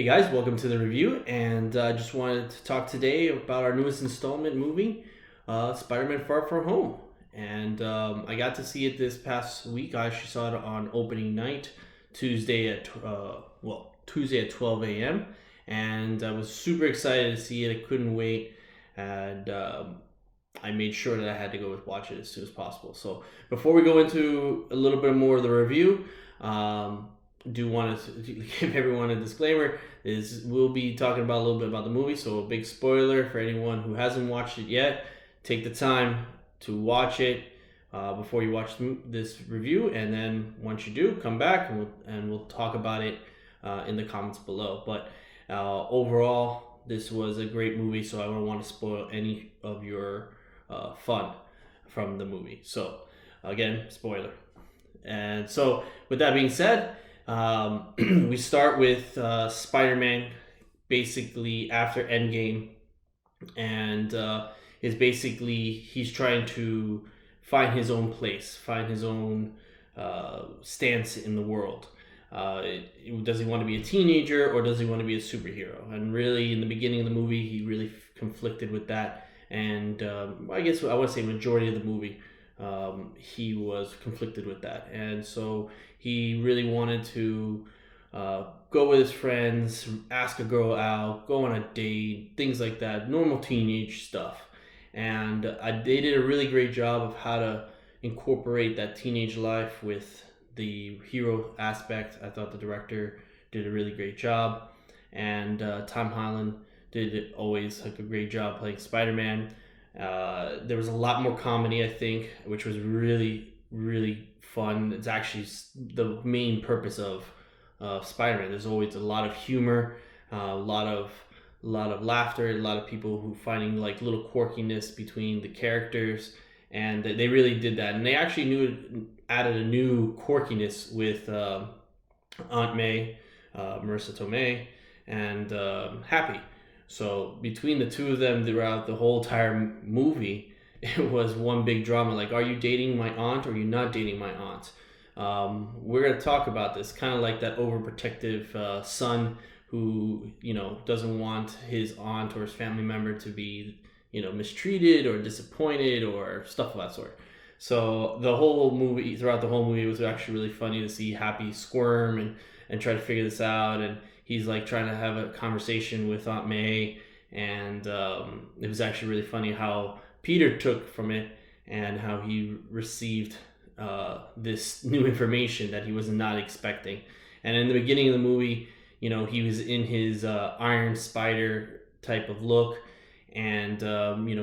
Guys, welcome to the review, and I just wanted to talk today about our newest installment movie, Spider-Man Far From Home. And I got to see it this past week. I actually saw it on opening night, Tuesday at 12 a.m. And I was super excited to see it. I couldn't wait, and I made sure that I had to go watch it as soon as possible. So before we go into a little bit more of the review, do want to give everyone a disclaimer is we'll be talking about a little bit about the movie, so a big spoiler for anyone who hasn't watched it yet. Take the time to watch it before you watch this review, and then once you do, come back and we'll talk about it in the comments below. But overall, this was a great movie, so I don't want to spoil any of your fun from the movie. So again, spoiler. And so with that being said, we start with Spider-Man basically after Endgame, and he's trying to find his own place, find his own stance in the world. Does he want to be a teenager or does he want to be a superhero? And really, in the beginning of the movie, he really conflicted with that. And I guess I would say majority of the movie, he was conflicted with that. And so he really wanted to go with his friends, ask a girl out, go on a date, things like that, normal teenage stuff. And they did a really great job of how to incorporate that teenage life with the hero aspect. I thought the director did a really great job, and Tom Holland did always like a great job playing Spider-Man. There was a lot more comedy, I think, which was really, really fun. It's actually the main purpose of Spider-Man. There's always a lot of humor, a lot of laughter, a lot of people who finding like little quirkiness between the characters, and they really did that. And they actually added a new quirkiness with Aunt May, Marissa Tomei, and Happy. So between the two of them throughout the whole entire movie, it was one big drama. Like, are you dating my aunt or are you not dating my aunt? We're going to talk about this, kind of like that overprotective son who, doesn't want his aunt or his family member to be, mistreated or disappointed or stuff of that sort. So throughout the whole movie, it was actually really funny to see Happy squirm and try to figure this out. And he's like trying to have a conversation with Aunt May. And it was actually really funny how Peter took from it and how he received this new information that he was not expecting. And in the beginning of the movie, he was in his Iron Spider type of look, and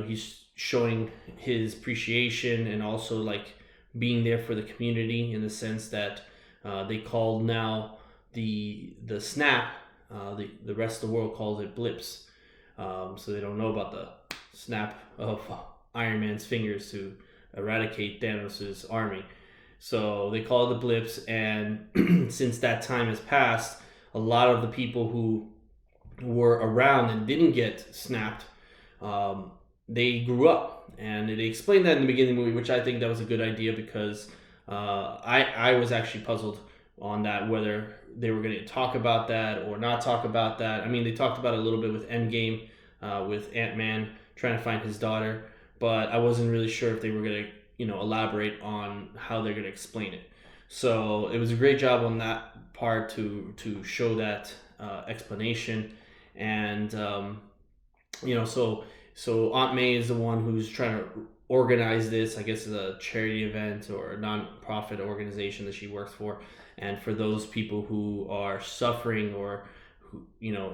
he's showing his appreciation and also like being there for the community in the sense that they called now the snap, the rest of the world calls it blips, so they don't know about the snap of Iron Man's fingers to eradicate Thanos' army. So they call it the blips, and since that time has passed, a lot of the people who were around and didn't get snapped, they grew up. And they explained that in the beginning of the movie, which I think that was a good idea, because I was actually puzzled on that, whether they were going to talk about that or not talk about that. I mean, they talked about it a little bit with Endgame, with Ant-Man trying to find his daughter, but I wasn't really sure if they were going to, elaborate on how they're going to explain it. So it was a great job on that part to show that explanation. And so Aunt May is the one who's trying to organize this. I guess it's a charity event or a non-profit organization that she works for, and for those people who are suffering or who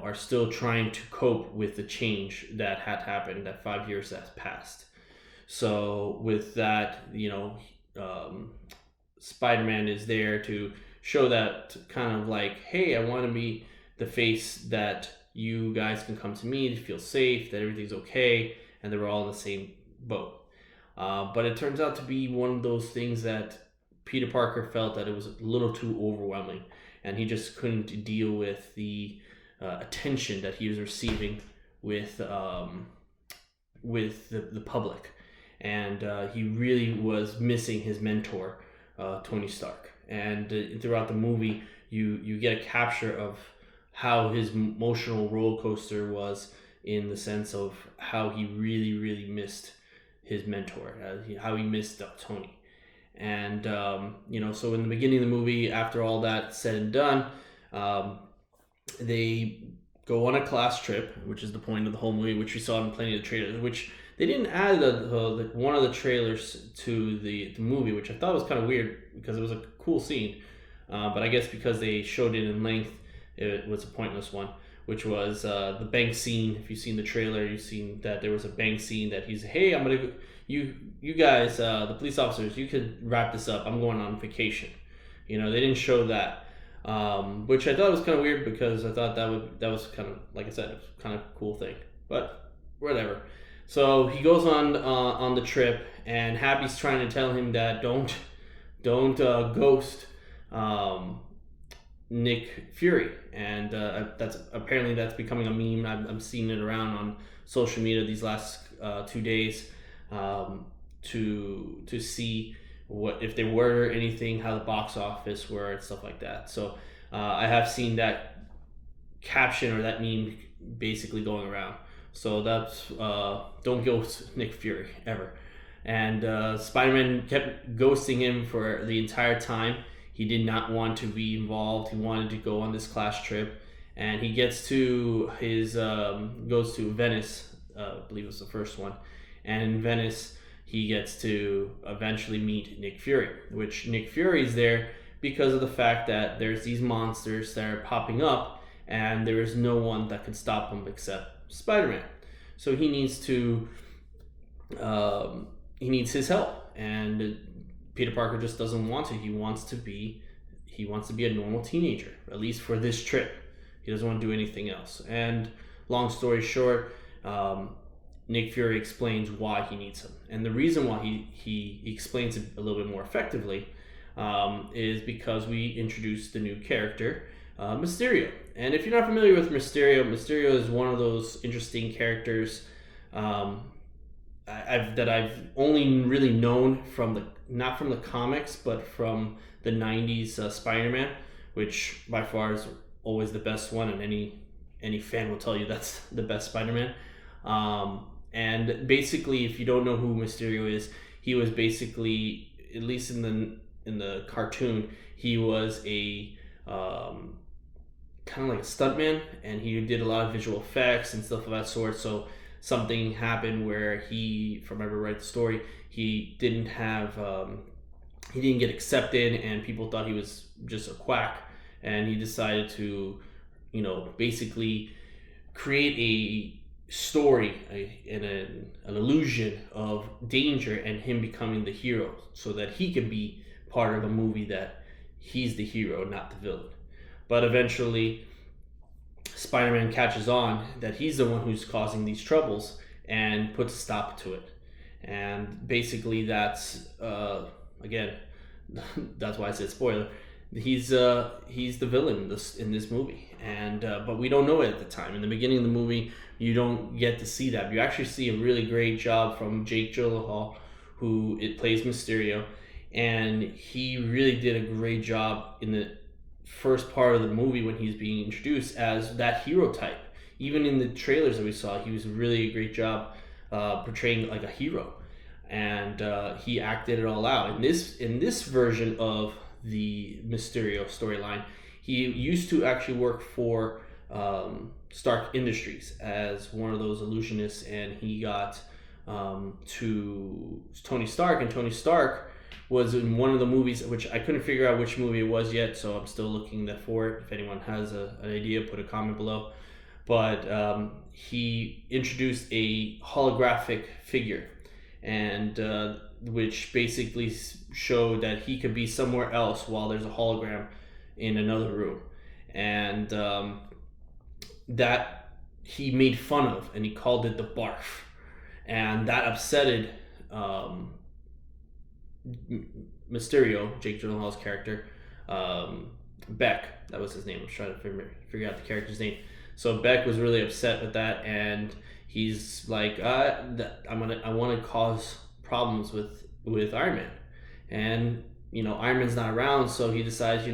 are still trying to cope with the change that had happened, that 5 years has passed. So with that, Spider-Man is there to show that kind of like, hey, I want to be the face that you guys can come to me to feel safe, that everything's okay, and they were all in the same boat. But it turns out to be one of those things that Peter Parker felt that it was a little too overwhelming, and he just couldn't deal with the attention that he was receiving with the public. And he really was missing his mentor, Tony Stark. And throughout the movie, you get a capture of how his emotional roller coaster was, in the sense of how he really, really missed his mentor, how he missed Tony. And, so in the beginning of the movie, after all that said and done, um, they go on a class trip, which is the point of the whole movie, which we saw in plenty of trailers, which they didn't add one of the trailers to the movie, which I thought was kind of weird because it was a cool scene. But I guess because they showed it in length, it was a pointless one, which was the bank scene. If you've seen the trailer, you've seen that there was a bank scene that he's, hey, I'm going to, you guys, the police officers, you could wrap this up. I'm going on vacation. They didn't show that. Which I thought was kind of weird because I thought that was kind of, like I said, it was kind of a cool thing, but whatever. So he goes on the trip, and Happy's trying to tell him that don't ghost Nick Fury, and that's becoming a meme. I'm seeing it around on social media these last 2 days, to see what if there were anything, how the box office were, and stuff like that. So I have seen that caption or that meme basically going around. So that's don't ghost Nick Fury ever. And Spider-Man kept ghosting him for the entire time. He did not want to be involved. He wanted to go on this class trip, and he gets to his goes to Venice. I believe it was the first one, and in Venice he gets to eventually meet Nick Fury, which Nick Fury is there because of the fact that there's these monsters that are popping up, and there is no one that can stop them except Spider-Man. So he needs his help, and Peter Parker just doesn't want to. He wants to be a normal teenager, at least for this trip. He doesn't want to do anything else. And long story short, Nick Fury explains why he needs him, and the reason why he explains it a little bit more effectively is because we introduced the new character, Mysterio. And if you're not familiar with Mysterio, Mysterio is one of those interesting characters that I've only really known not from the comics, but from the '90s Spider-Man, which by far is always the best one, and any fan will tell you that's the best Spider-Man. And basically, if you don't know who Mysterio is, he was basically, at least in the cartoon, he was a kind of like a stuntman, and he did a lot of visual effects and stuff of that sort. So something happened where he, from ever read the story, he didn't get accepted, and people thought he was just a quack, and he decided to, basically create a story and an illusion of danger and him becoming the hero, so that he can be part of a movie that he's the hero, not the villain. But eventually Spider-Man catches on that he's the one who's causing these troubles and puts a stop to it. And basically that's again that's why I said spoiler. He's the villain in this movie, and but we don't know it at the time. In the beginning of the movie, you don't get to see that. You actually see a really great job from Jake Gyllenhaal, who plays Mysterio, and he really did a great job in the first part of the movie when he's being introduced as that hero type. Even in the trailers that we saw, he was really a great job portraying like a hero, and he acted it all out. In this version of the Mysterio storyline, he used to actually work for Stark Industries as one of those illusionists, and he got to Tony Stark, and Tony Stark was in one of the movies, which I couldn't figure out which movie it was yet, so I'm still looking for it. If anyone has an idea, put a comment below. But he introduced a holographic figure, and which basically showed that he could be somewhere else while there's a hologram in another room, and that he made fun of, and he called it the barf, and that upsetted Mysterio, Jake Gyllenhaal's character, Beck, that was his name. I was trying to figure out the character's name. So Beck was really upset with that, and he's like, I want to cause problems with Iron Man, and Iron Man's not around, so he decides,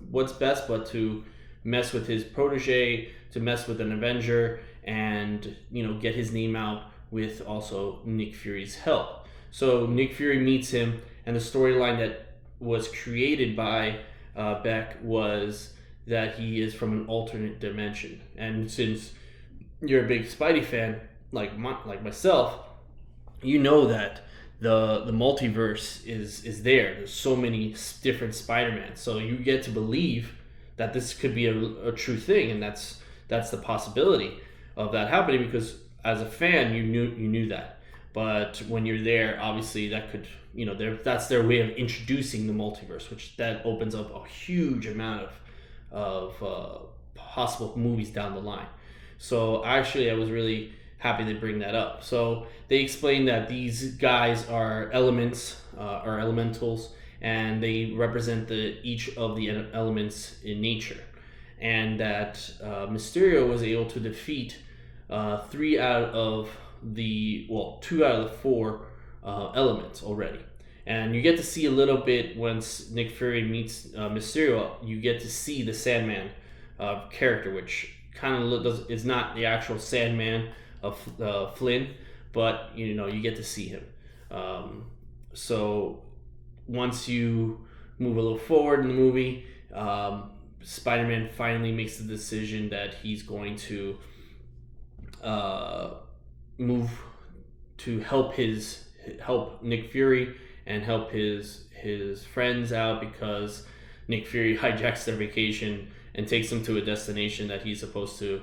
what's best but to mess with his protege, to mess with an Avenger, and get his name out with also Nick Fury's help. So Nick Fury meets him, and the storyline that was created by Beck was that he is from an alternate dimension. And since you're a big Spidey fan, like myself, you know that the multiverse is there. There's so many different Spider-Man, so you get to believe that this could be a true thing, and that's the possibility of that happening, because as a fan you knew that. But when you're there, obviously that could, that's their way of introducing the multiverse, which that opens up a huge amount of possible movies down the line. So actually, I was really happy to bring that up. So they explained that these guys are elements, are elementals, and they represent each of the elements in nature, and that Mysterio was able to defeat 2 out of the 4 elements already. And you get to see a little bit once Nick Fury meets Mysterio. You get to see the Sandman character, which kind of is not the actual Sandman of Flynn, but you get to see him. So once you move a little forward in the movie, Spider-Man finally makes the decision that he's going to move to help Nick Fury and help his friends out, because Nick Fury hijacks their vacation and takes them to a destination that he's supposed to,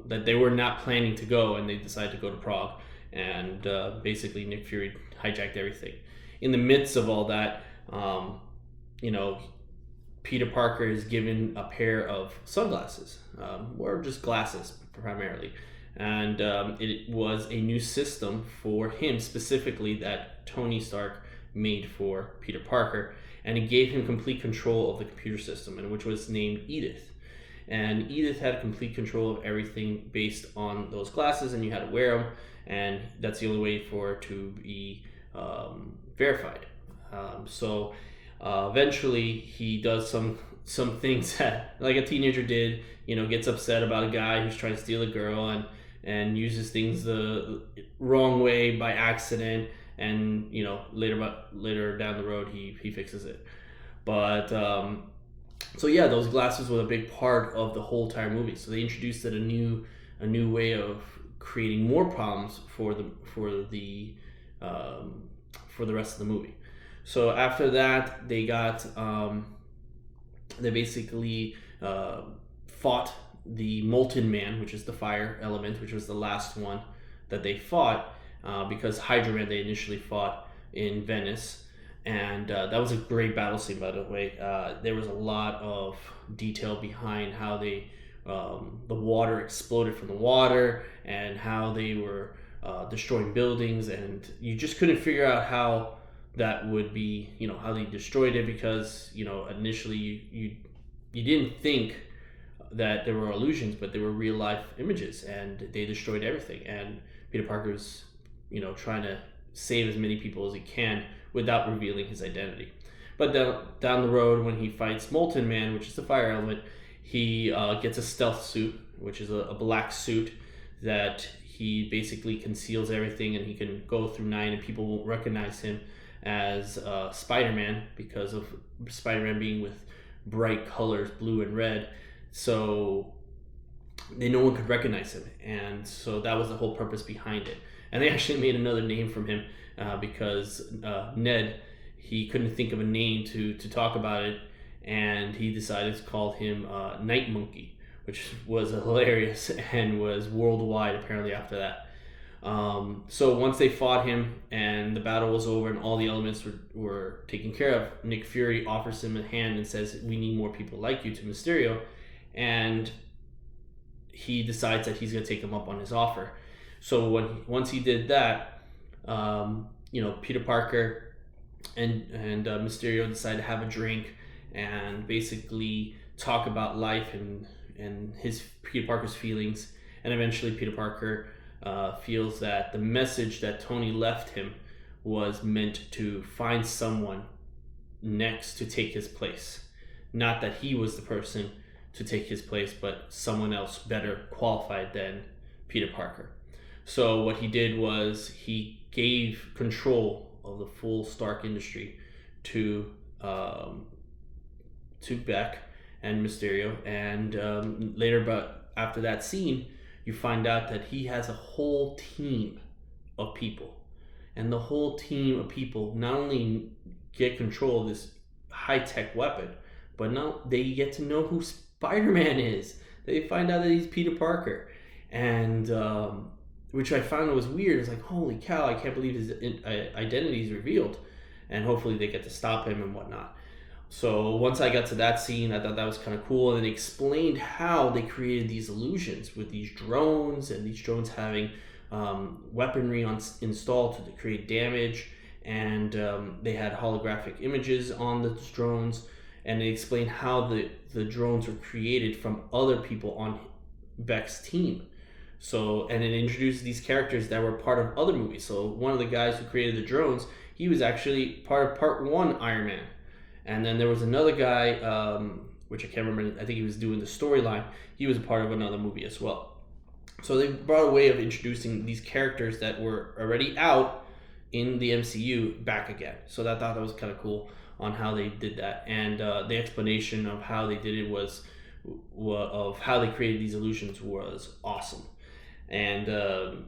that they were not planning to go, and they decide to go to Prague. And basically Nick Fury hijacked everything. In the midst of all that, Peter Parker is given a pair of sunglasses, or just glasses primarily. And it was a new system for him specifically that Tony Stark made for Peter Parker, and it gave him complete control of the computer system, and which was named Edith. And Edith had complete control of everything based on those glasses, and you had to wear them, and that's the only way for it to be verified. So eventually he does some things that, like a teenager did, gets upset about a guy who's trying to steal a girl, and uses things the wrong way by accident, and later down the road he fixes it. But so yeah, those glasses were a big part of the whole entire movie. So they introduced a new way of creating more problems for the rest of the movie. So after that, they basically fought the Molten Man, which is the fire element, which was the last one that they fought, because Hydra Man they initially fought in Venice. And that was a great battle scene, by the way. There was a lot of detail behind how the water exploded from the water, and how they were destroying buildings, and you just couldn't figure out how that would be, how they destroyed it, because initially you didn't think that there were illusions, but they were real life images, and they destroyed everything. And Peter Parker's trying to save as many people as he can without revealing his identity. But down the road, when he fights Molten Man, which is the fire element, he gets a stealth suit, which is a black suit that he basically conceals everything, and he can go through 9 and people won't recognize him as Spider-Man, because of Spider-Man being with bright colors, blue and red. So no one could recognize him, and so that was the whole purpose behind it. And they actually made another name from him, because Ned, he couldn't think of a name to talk about it, and he decided to call him Night Monkey, which was hilarious and was worldwide apparently after that. So once they fought him and the battle was over and all the elements were taken care of, Nick Fury offers him a hand and says, "We need more people like you," to Mysterio, and he decides that he's going to take him up on his offer. So once he did that, Peter Parker and Mysterio decide to have a drink and basically talk about life and Peter Parker's feelings. And eventually Peter Parker feels that the message that Tony left him was meant to find someone next to take his place, not that he was the person to take his place, but someone else better qualified than Peter Parker. So what he did was he gave control of the full Stark industry to Beck and Mysterio, and later, but after that scene, you find out that he has a whole team of people, and the whole team of people not only get control of this high-tech weapon, but now they get to know who Spider-Man is. They find out that he's Peter Parker, and which I found was weird. It's like, holy cow, I can't believe his identity is revealed, and hopefully they get to stop him and whatnot. So once I got to that scene, I thought that was kind of cool, and it explained how they created these illusions with these drones, and these drones having weaponry installed to create damage, and they had holographic images on the drones, and they explained how the drones were created from other people on Beck's team. So, and it introduced these characters that were part of other movies. So one of the guys who created the drones, he was actually part of Part 1 Iron Man. And then there was another guy, which I can't remember, I think he was doing the storyline. He was a part of another movie as well. So they brought a way of introducing these characters that were already out in the MCU back again. So I thought that was kind of cool on how they did that. And the explanation of how they did it was of how they created these illusions was awesome. And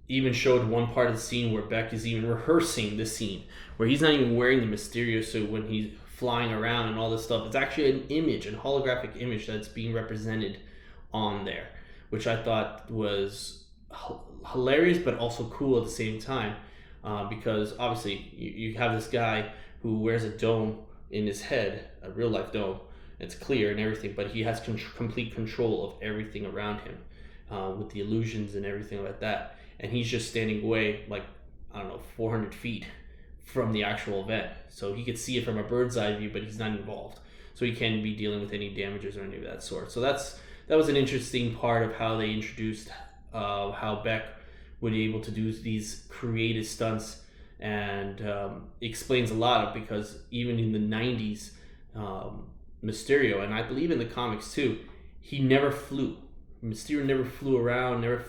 even showed one part of the scene where Beck is even rehearsing the scene, where he's not even wearing the Mysterio suit when he's flying around and all this stuff. It's actually an image, a holographic image that's being represented on there, which I thought was hilarious but also cool at the same time, because obviously you have this guy who wears a dome in his head, a real life dome. It's clear and everything, but he has complete control of everything around him, with the illusions and everything like that. And he's just standing away, like, I don't know, 400 feet from the actual event. So he could see it from a bird's eye view, but he's not involved. So he can't be dealing with any damages or any of that sort. So that was an interesting part of how they introduced how Beck would be able to do these creative stunts, and explains a lot of, because even in the 90s, Mysterio, and I believe in the comics too, he never flew. Mysterio never flew around, never,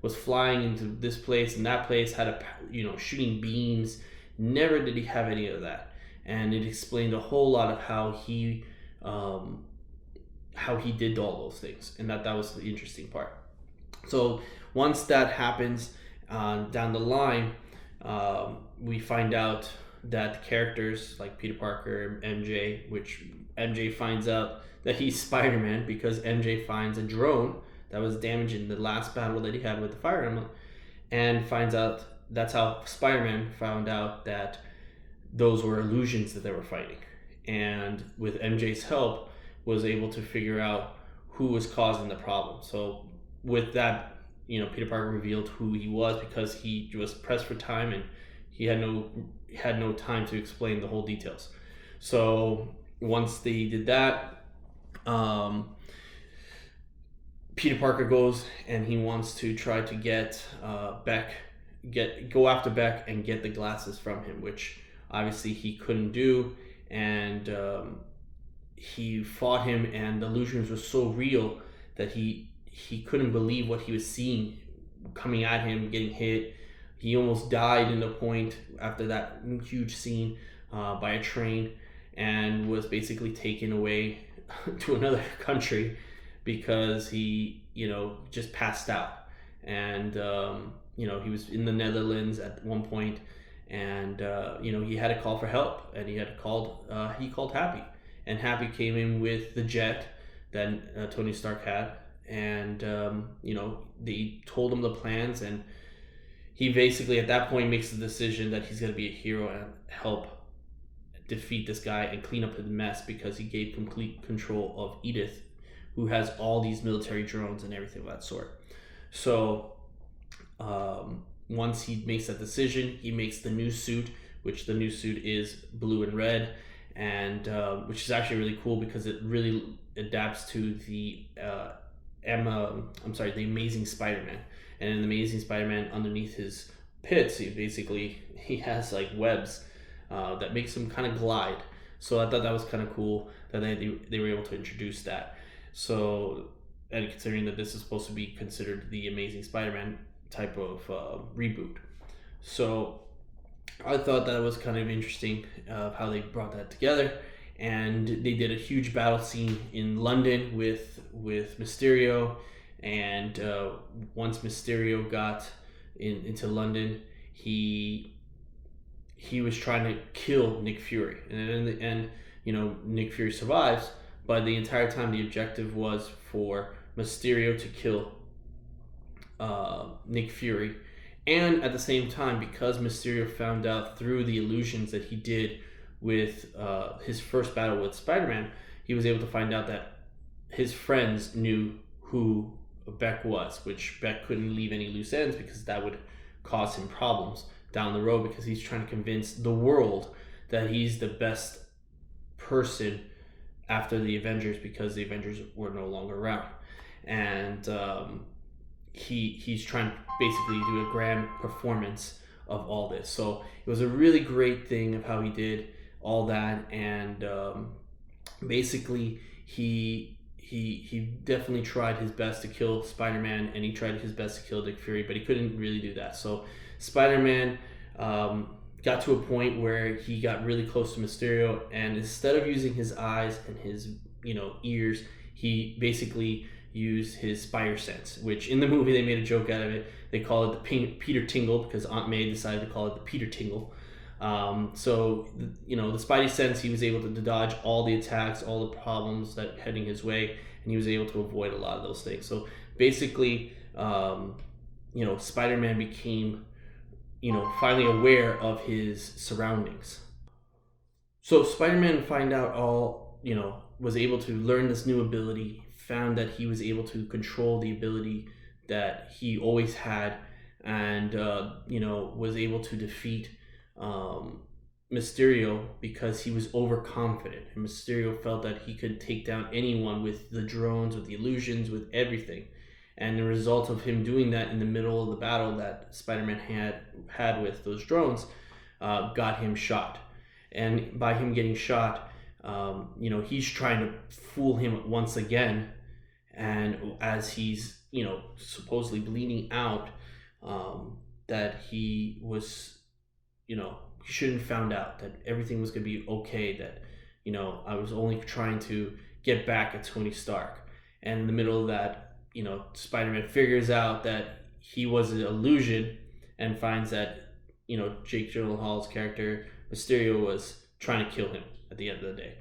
was flying into this place and that place, had shooting beams. Never did he have any of that. And it explained a whole lot of how he did all those things, and that was the interesting part. So once that happens, down the line, we find out that characters like Peter Parker, MJ, which MJ finds out that he's Spider-Man because MJ finds a drone that was damaged in the last battle that he had with the Fire Emblem, and finds out that's how Spider-Man found out that those were illusions that they were fighting, and with MJ's help was able to figure out who was causing the problem. So with that, Peter Parker revealed who he was, because he was pressed for time and he had no time to explain the whole details. So once they did that, Peter Parker goes and he wants to try to go after Beck and get the glasses from him, which obviously he couldn't do. And he fought him, and the illusions were so real that he couldn't believe what he was seeing coming at him, getting hit. He almost died in the point after that huge scene by a train, and was basically taken away to another country because he, just passed out. And, he was in the Netherlands at one point, and, he had to call for help, and he called Happy. And Happy came in with the jet that Tony Stark had, and, they told him the plans, and he basically at that point makes the decision that he's going to be a hero and help defeat this guy and clean up the mess, because he gave complete control of Edith, who has all these military drones and everything of that sort. So once he makes that decision, he makes the new suit, which the new suit is blue and red, and which is actually really cool because it really adapts to the Amazing Spider-Man. And in the Amazing Spider-Man, underneath his pits, he has like webs that makes him kind of glide. So I thought that was kind of cool that they were able to introduce that. So, and considering that this is supposed to be considered the Amazing Spider-Man type of reboot, so I thought that was kind of interesting how they brought that together, and they did a huge battle scene in London with Mysterio, and once Mysterio got into London, he was trying to kill Nick Fury, and in the end, Nick Fury survives, but the entire time the objective was for Mysterio to kill Nick Fury. And at the same time, because Mysterio found out through the illusions that he did with his first battle with Spider-Man, he was able to find out that his friends knew who Beck was, which Beck couldn't leave any loose ends because that would cause him problems down the road, because he's trying to convince the world that he's the best person after the Avengers, because the Avengers were no longer around. And he's trying to basically do a grand performance of all this. So it was a really great thing of how he did all that, and basically he definitely tried his best to kill Spider-Man, and he tried his best to kill Nick Fury, but he couldn't really do that. So Spider-Man got to a point where he got really close to Mysterio, and instead of using his eyes and his ears, he basically used his spider sense, which in the movie they made a joke out of it. They call it the Peter Tingle, because Aunt May decided to call it the Peter Tingle. So the Spidey sense, he was able to dodge all the attacks, all the problems that heading his way, and he was able to avoid a lot of those things. So basically, Spider-Man became finally aware of his surroundings. So Spider-Man was able to learn this new ability, found that he was able to control the ability that he always had, and was able to defeat Mysterio because he was overconfident, and Mysterio felt that he could take down anyone with the drones, with the illusions, with everything. And the result of him doing that in the middle of the battle that Spider-Man had with those drones got him shot. And by him getting shot, he's trying to fool him once again. And as he's, supposedly bleeding out, that he was, he shouldn't have found out that everything was going to be okay, that, I was only trying to get back at Tony Stark. And in the middle of that, Spider-Man figures out that he was an illusion, and finds that, Jake Gyllenhaal's character, Mysterio, was trying to kill him at the end of the day.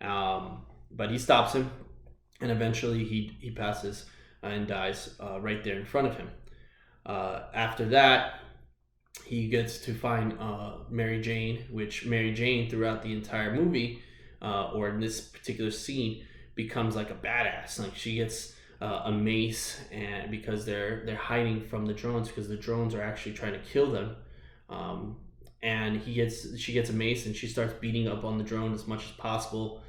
But he stops him, and eventually he passes and dies right there in front of him. After that, he gets to find Mary Jane, which Mary Jane throughout the entire movie, or in this particular scene, becomes like a badass. Like, she gets a mace, and because they're hiding from the drones, because the drones are actually trying to kill them. And she gets a mace, and she starts beating up on the drone as much as possible.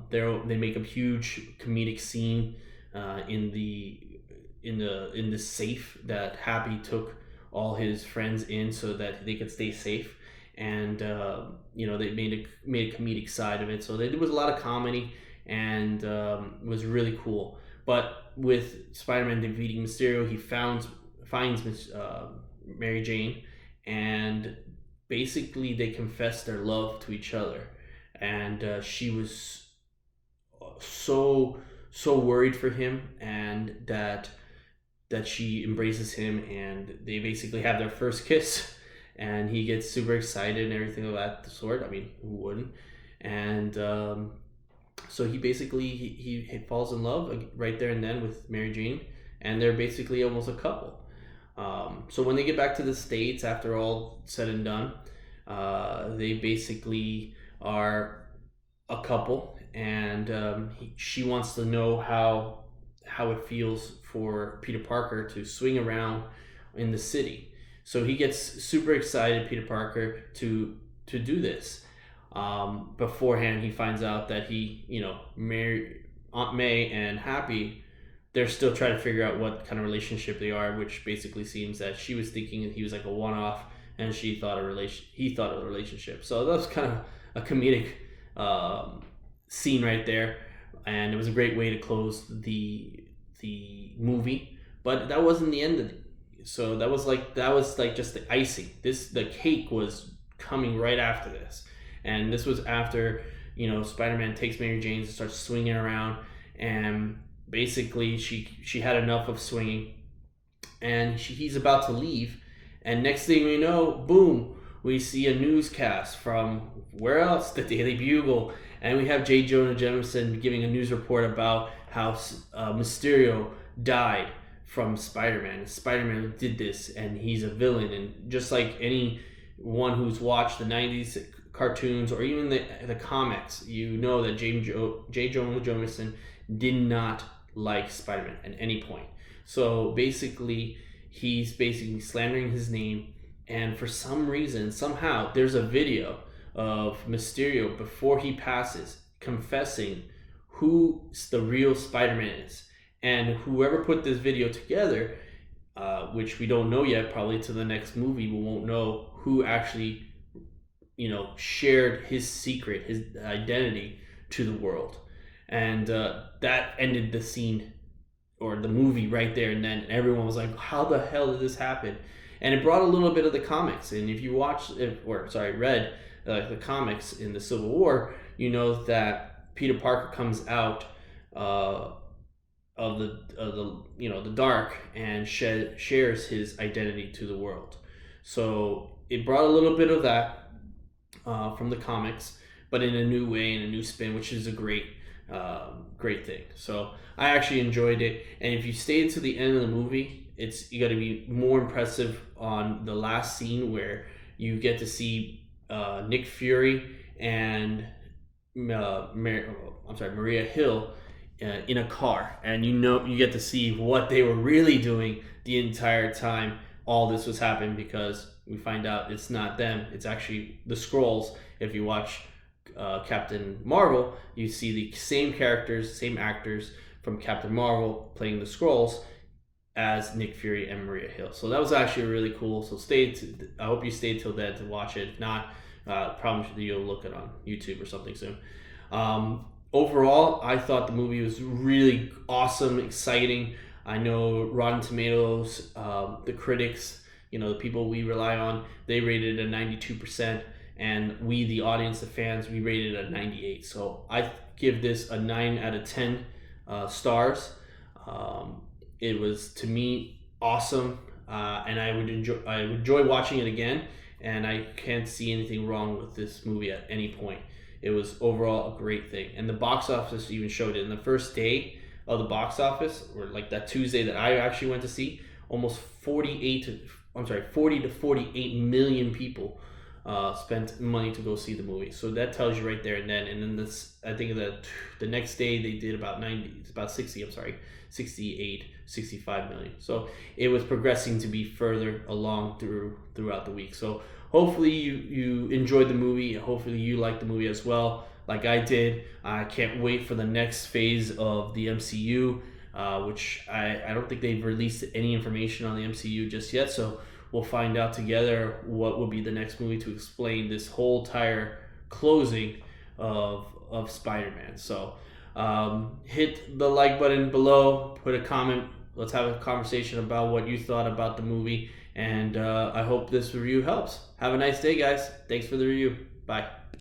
They make a huge comedic scene in the safe that Happy took all his friends in so that they could stay safe. And they made a comedic side of it, so there was a lot of comedy, and it was really cool. But with Spider-Man defeating Mysterio, he finds Mary Jane, and basically they confess their love to each other. And she was so worried for him, and that she embraces him, and they basically have their first kiss, and he gets super excited and everything of that sort. I mean, who wouldn't? And so he basically he falls in love right there and then with Mary Jane, and they're basically almost a couple. So when they get back to the States after all said and done, they basically are a couple, and she wants to know how it feels for Peter Parker to swing around in the city. So he gets super excited, Peter Parker, to do this. Beforehand, he finds out that Aunt May and Happy, they're still trying to figure out what kind of relationship they are, which basically seems that she was thinking that he was like a one-off, and he thought a relationship. So that was kind of a comedic um, scene right there, and it was a great way to close the movie. But that wasn't the end of it. So that was like just the icing. The cake was coming right after this, and this was after Spider-Man takes Mary Jane and starts swinging around, and basically she had enough of swinging, and he's about to leave, and next thing we know, boom, we see a newscast from where else? The Daily Bugle, and we have J. Jonah Jameson giving a news report about how Mysterio died from Spider-Man. Spider-Man did this, and he's a villain, and just like anyone who's watched the '90s cartoons or even the comics, you know that J. Jonah Jameson did not like Spider-Man at any point. So basically, he's basically slandering his name, and for some reason, somehow, there's a video of Mysterio before he passes confessing who the real Spider-Man is. And whoever put this video together, which we don't know yet, probably to the next movie, we won't know who actually, shared his secret, his identity to the world. And that ended the scene or the movie right there and then. Everyone was like, how the hell did this happen? And it brought a little bit of the comics. And if you read the comics in the Civil War, you know that Peter Parker comes out of the dark and shares his identity to the world. So it brought a little bit of that from the comics, but in a new way, in a new spin, which is a great thing. So I actually enjoyed it, and if you stayed to the end of the movie, you got to be more impressive on the last scene where you get to see Nick Fury and Maria Hill in a car, and you get to see what they were really doing the entire time all this was happening, because we find out it's not them, it's actually the Skrulls. If you watch Captain Marvel, you see the same characters, same actors from Captain Marvel playing the Skrulls as Nick Fury and Maria Hill. So that was actually really cool. So I hope you stayed till then to watch it. If not, probably you'll look it on YouTube or something soon. Overall, I thought the movie was really awesome, exciting. I know Rotten Tomatoes, the critics, the people we rely on, they rated it a 92%, and we, the audience, the fans, we rated it a 98. So I give this a 9 out of 10 stars. It was, to me, awesome, and I would enjoy watching it again, and I can't see anything wrong with this movie at any point. It was overall a great thing, and the box office even showed it. In the first day of the box office, or like that Tuesday that I actually went to see, almost 40 to 48 million people spent money to go see the movie. So that tells you right there and then. And then I think that the next day they did about 65 million. So it was progressing to be further along throughout the week. So hopefully you enjoyed the movie. Hopefully you liked the movie as well, like I did. I can't wait for the next phase of the MCU, which I don't think they've released any information on the MCU just yet. So we'll find out together what will be the next movie to explain this whole entire closing of Spider-Man. So hit the like button below, put a comment. Let's have a conversation about what you thought about the movie. And I hope this review helps. Have a nice day, guys. Thanks for the review. Bye.